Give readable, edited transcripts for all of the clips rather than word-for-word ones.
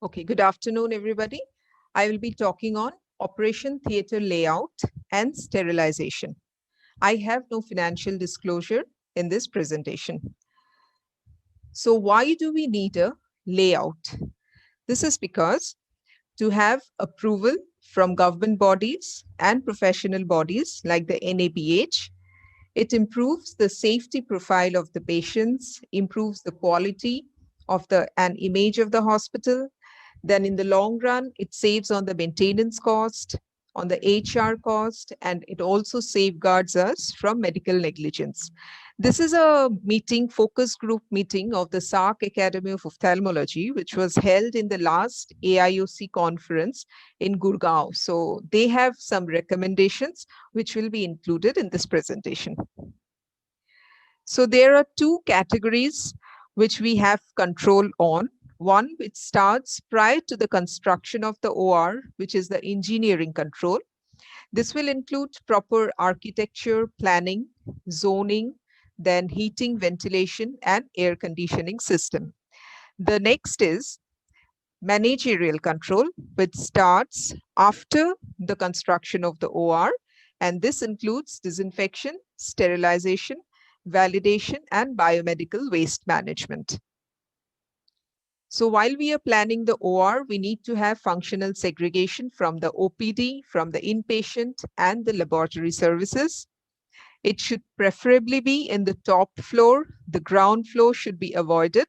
Okay, good afternoon, everybody. I will be talking on operation theater layout and sterilization. I have no financial disclosure in this presentation. So why do we need a layout? This is because to have approval from government bodies and professional bodies like the NABH, it improves the safety profile of the patients, improves the quality of the and image of the hospital. Then in the long run, it saves on the maintenance cost, on the HR cost, and it also safeguards us from medical negligence. This is a meeting, focus group meeting of the SARC Academy of Ophthalmology, which was held in the last AIOC conference in Gurgaon. So they have some recommendations which will be included in this presentation. So there are two categories which we have control on. One which starts prior to the construction of the OR, which is the engineering control. This will include proper architecture, planning, zoning, then heating, ventilation, and air conditioning system. The next is managerial control, which starts after the construction of the OR, and this includes disinfection, sterilization, validation, and biomedical waste management. So while we are planning the OR, we need to have functional segregation from the OPD, from the inpatient, and the laboratory services. It should preferably be in the top floor. The ground floor should be avoided.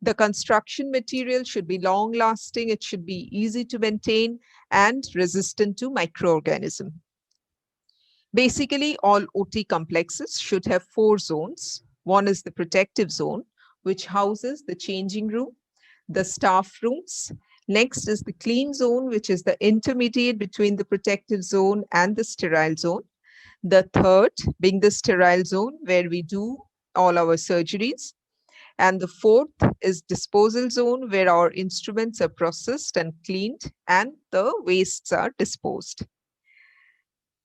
The construction material should be long lasting. It should be easy to maintain and resistant to microorganisms. Basically, all OT complexes should have 4 zones. One is the protective zone, which houses the changing room, the staff rooms. Next is the clean zone, which is the intermediate between the protective zone and the sterile zone. The third being the sterile zone, where we do all our surgeries. And the fourth is disposal zone, where our instruments are processed and cleaned and the wastes are disposed.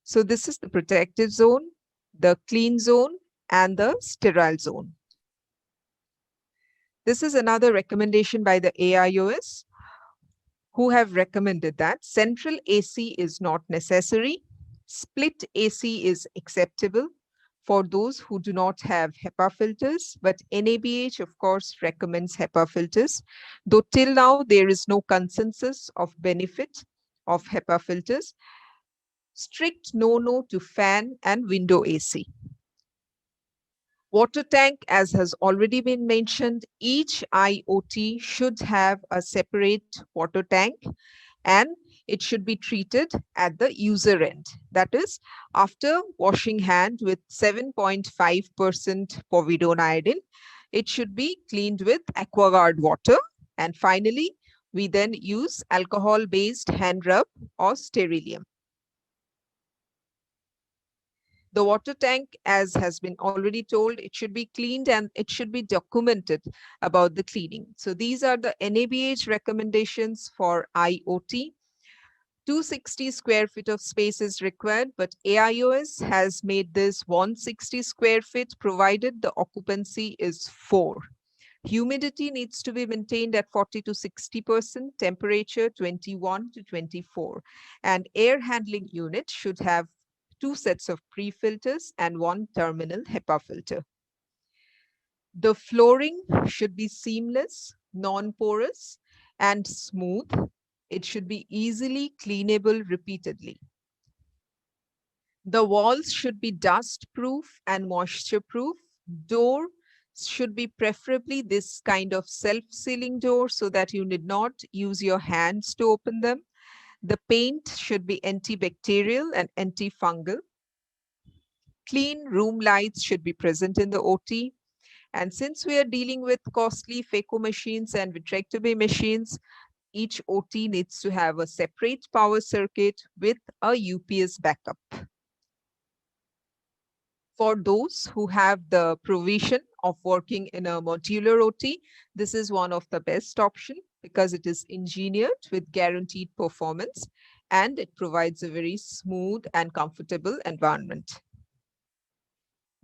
So this is the protective zone, the clean zone, and the sterile zone. This is another recommendation by the AIOS, who have recommended that central AC is not necessary. Split AC is acceptable for those who do not have HEPA filters, but NABH, of course, recommends HEPA filters, though till now there is no consensus of benefit of HEPA filters. Strict no to fan and window AC. Water tank, as has already been mentioned, each IOT should have a separate water tank and it should be treated at the user end. That is, after washing hand with 7.5% povidone iodine, it should be cleaned with AquaGuard water. And finally, we then use alcohol-based hand rub or sterilium. The water tank, as has been already told, it should be cleaned and it should be documented about the cleaning. So these are the NABH recommendations for IOT. 260 square feet of space is required, but AIOS has made this 160 square feet provided the occupancy is 4. Humidity needs to be maintained at 40 to 60%, temperature 21 to 24. And air handling unit should have 2 sets of pre-filters and 1 terminal HEPA filter. The flooring should be seamless, non-porous, and smooth. It should be easily cleanable repeatedly. The walls should be dust-proof and moisture-proof. Door should be preferably this kind of self-sealing door so that you need not use your hands to open them. The paint should be antibacterial and antifungal. Clean room lights should be present in the OT. And since we are dealing with costly phaco machines and vitrectomy machines, each OT needs to have a separate power circuit with a UPS backup. For those who have the provision of working in a modular OT, this is one of the best options because it is engineered with guaranteed performance and it provides a very smooth and comfortable environment.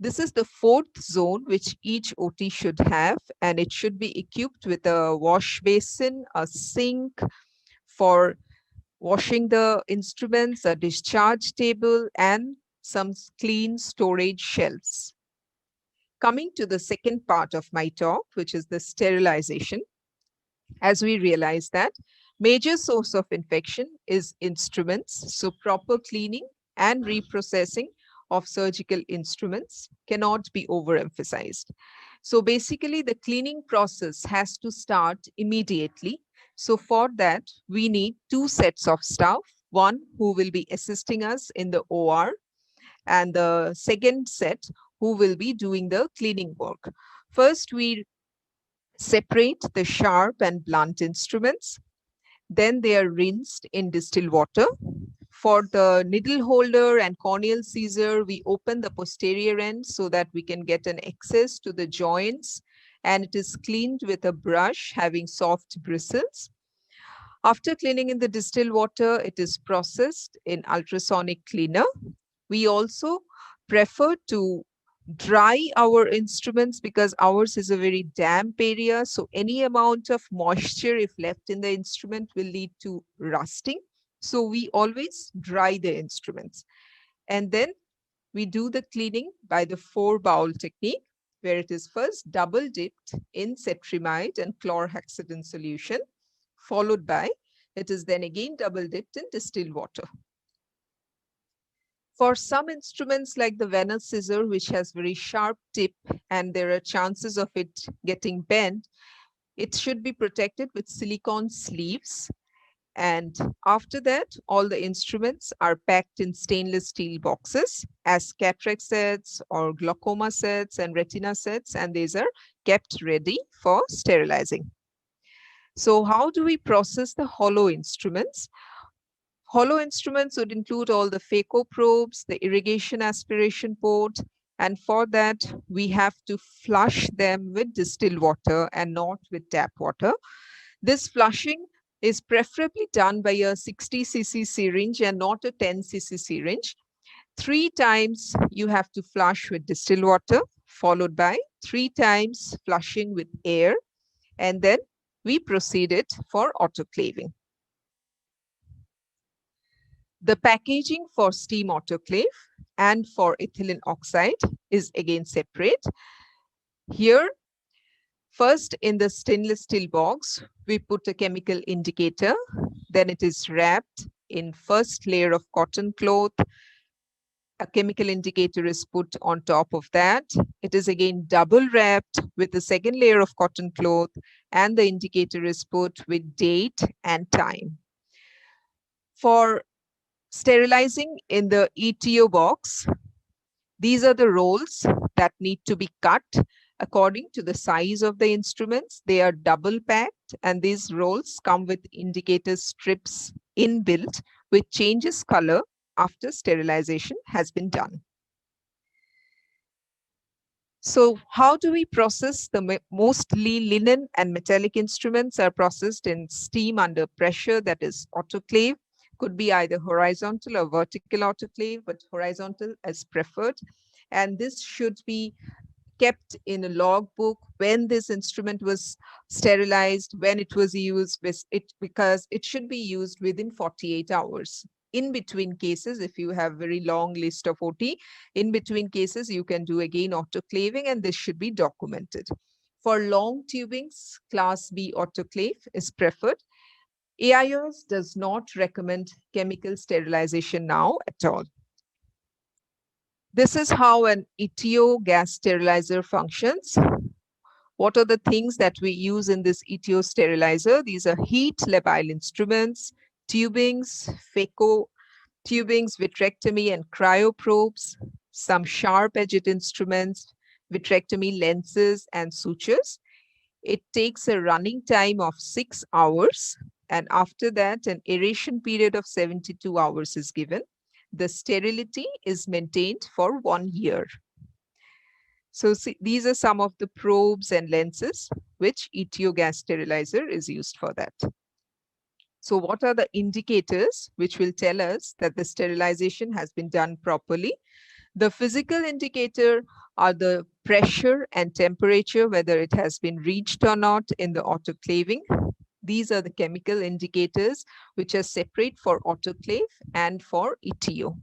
This is the fourth zone which each OT should have, and it should be equipped with a wash basin, a sink for washing the instruments, a discharge table, and some clean storage shelves. Coming to the second part of my talk, which is the sterilization, as we realize that major source of infection is instruments, so proper cleaning and reprocessing of surgical instruments cannot be overemphasized. So basically the cleaning process has to start immediately. So for that, we need two sets of staff, one who will be assisting us in the OR and the second set who will be doing the cleaning work. First, we separate the sharp and blunt instruments. Then they are rinsed in distilled water. For the needle holder and corneal scissor, we open the posterior end so that we can get an access to the joints, and it is cleaned with a brush having soft bristles. After cleaning in the distilled water, it is processed in ultrasonic cleaner. We also prefer to dry our instruments because ours is a very damp area. So any amount of moisture, if left in the instrument, will lead to rusting. So we always dry the instruments. And then we do the cleaning by the 4 bowl technique, where it is first double dipped in cetrimide and chlorhexidine solution, followed by it is then again double dipped in distilled water. For some instruments like the Venus scissor, which has very sharp tip and there are chances of it getting bent, it should be protected with silicone sleeves. And after that, all the instruments are packed in stainless steel boxes as cataract sets or glaucoma sets and retina sets, and these are kept ready for sterilizing. So how do we process the hollow instruments? Hollow instruments would include all the phaco probes, the irrigation aspiration port, and for that, we have to flush them with distilled water and not with tap water. This flushing is preferably done by a 60 cc syringe and not a 10 cc syringe. 3 times you have to flush with distilled water, followed by 3 times flushing with air, and then we proceed it for autoclaving. The packaging for steam autoclave and for ethylene oxide is again separate. Here, first in the stainless steel box, we put a chemical indicator. Then it is wrapped in first layer of cotton cloth. A chemical indicator is put on top of that. It is again double wrapped with the second layer of cotton cloth, and the indicator is put with date and time. For sterilizing in the ETO box, these are the rolls that need to be cut according to the size of the instruments. They are double packed, and these rolls come with indicator strips inbuilt, which changes color after sterilization has been done. So how do we process the mostly linen and metallic instruments are processed in steam under pressure, that is autoclave. Could be either horizontal or vertical autoclave, but horizontal is preferred. And this should be kept in a logbook when this instrument was sterilized, when it was used, because it should be used within 48 hours. In between cases, if you have very long list of OT, in between cases, you can do again autoclaving, and this should be documented. For long tubings, class B autoclave is preferred. AIOS does not recommend chemical sterilization now at all. This is how an ETO gas sterilizer functions. What are the things that we use in this ETO sterilizer? These are heat labile instruments, tubings, phaco tubings, vitrectomy and cryoprobes, some sharp-edged instruments, vitrectomy lenses and sutures. It takes a running time of 6 hours. And after that, an aeration period of 72 hours is given. The sterility is maintained for 1 year. So see, these are some of the probes and lenses which ETO gas sterilizer is used for that. So what are the indicators which will tell us that the sterilization has been done properly? The physical indicator are the pressure and temperature, whether it has been reached or not in the autoclaving. These are the chemical indicators which are separate for autoclave and for ETO.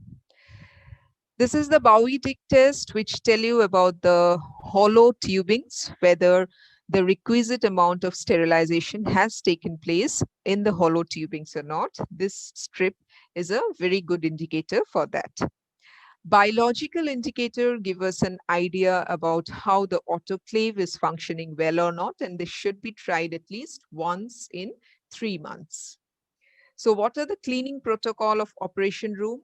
This is the Bowie-Dick test, which tell you about the hollow tubings, whether the requisite amount of sterilization has taken place in the hollow tubings or not. This strip is a very good indicator for that. Biological indicator give us an idea about how the autoclave is functioning well or not, and this should be tried at least once in 3 months. So what are the cleaning protocol of operation room?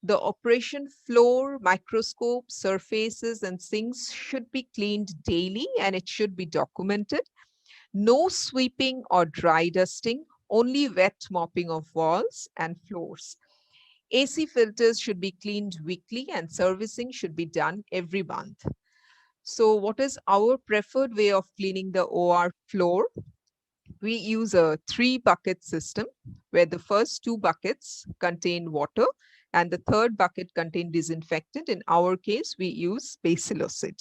The operation floor, microscope, surfaces, and sinks should be cleaned daily, and it should be documented. No sweeping or dry dusting, only wet mopping of walls and floors. AC filters should be cleaned weekly, and servicing should be done every month. So what is our preferred way of cleaning the OR floor? We use a 3-bucket system where the first 2 buckets contain water and the third bucket contain disinfectant. In our case, we use bacillocid.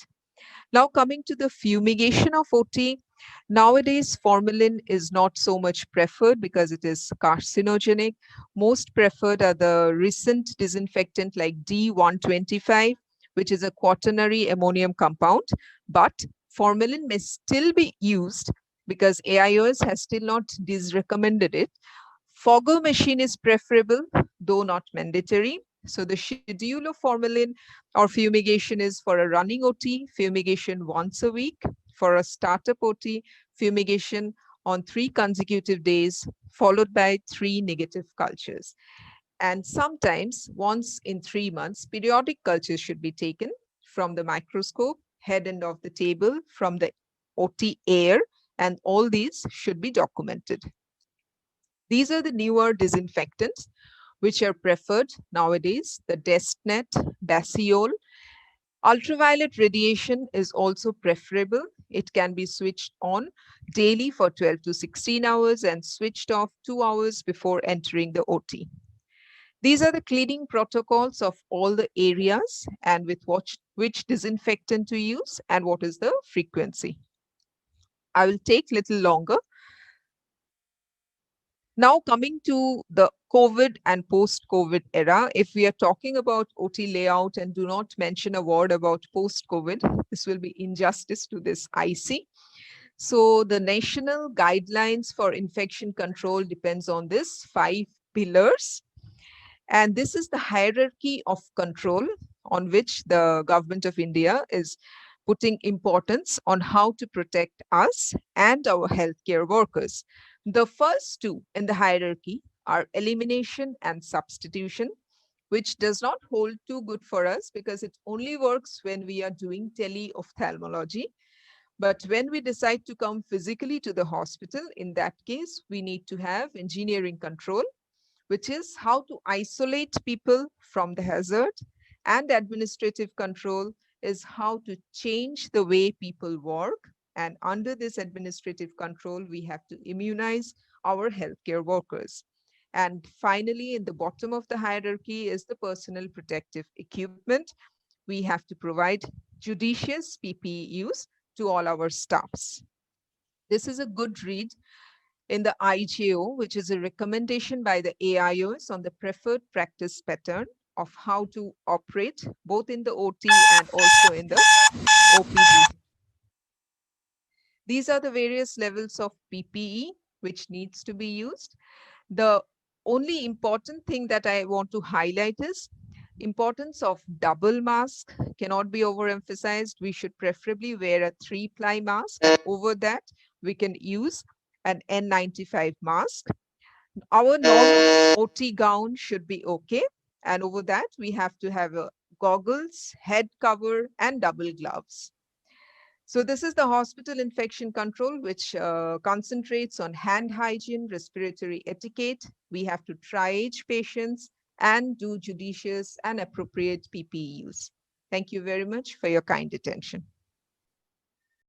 Now coming to the fumigation of OT, nowadays formalin is not so much preferred because it is carcinogenic. Most preferred are the recent disinfectant like D125, which is a quaternary ammonium compound, but formalin may still be used because AIOS has still not disrecommended it. Fogger machine is preferable, though not mandatory. So the schedule of formalin or fumigation is for a running OT, fumigation once a week. For a startup OT, fumigation on 3 consecutive days, followed by 3 negative cultures. And sometimes once in 3 months, periodic cultures should be taken from the microscope, head end of the table, from the OT air, and all these should be documented. These are the newer disinfectants which are preferred nowadays, the DeskNet, Basiol. Ultraviolet radiation is also preferable. It can be switched on daily for 12 to 16 hours and switched off 2 hours before entering the OT. These are the cleaning protocols of all the areas and with which disinfectant to use and what is the frequency. I will take little longer. Now coming to the COVID and post-COVID era, if we are talking about OT layout and do not mention a word about post-COVID, this will be injustice to this IC. So the national guidelines for infection control depends on this 5 pillars. And this is the hierarchy of control on which the government of India is putting importance on how to protect us and our healthcare workers. The first 2 in the hierarchy are elimination and substitution, which does not hold too good for us because it only works when we are doing teleophthalmology. But when we decide to come physically to the hospital, in that case, we need to have engineering control, which is how to isolate people from the hazard, and administrative control is how to change the way people work. And under this administrative control, we have to immunize our healthcare workers. And finally, in the bottom of the hierarchy is the personal protective equipment. We have to provide judicious PPE use to all our staffs. This is a good read in the IJO, which is a recommendation by the AIOS on the preferred practice pattern of how to operate both in the OT and also in the OPD. These are the various levels of PPE which needs to be used. The only important thing that I want to highlight is importance of double mask cannot be overemphasized. We should preferably wear a 3-ply mask. Over that, we can use an N95 mask. Our normal OT gown should be okay. And over that, we have to have a goggles, head cover, and double gloves. So this is the hospital infection control, which concentrates on hand hygiene, respiratory etiquette. We have to triage patients and do judicious and appropriate PPE use. Thank you very much for your kind attention.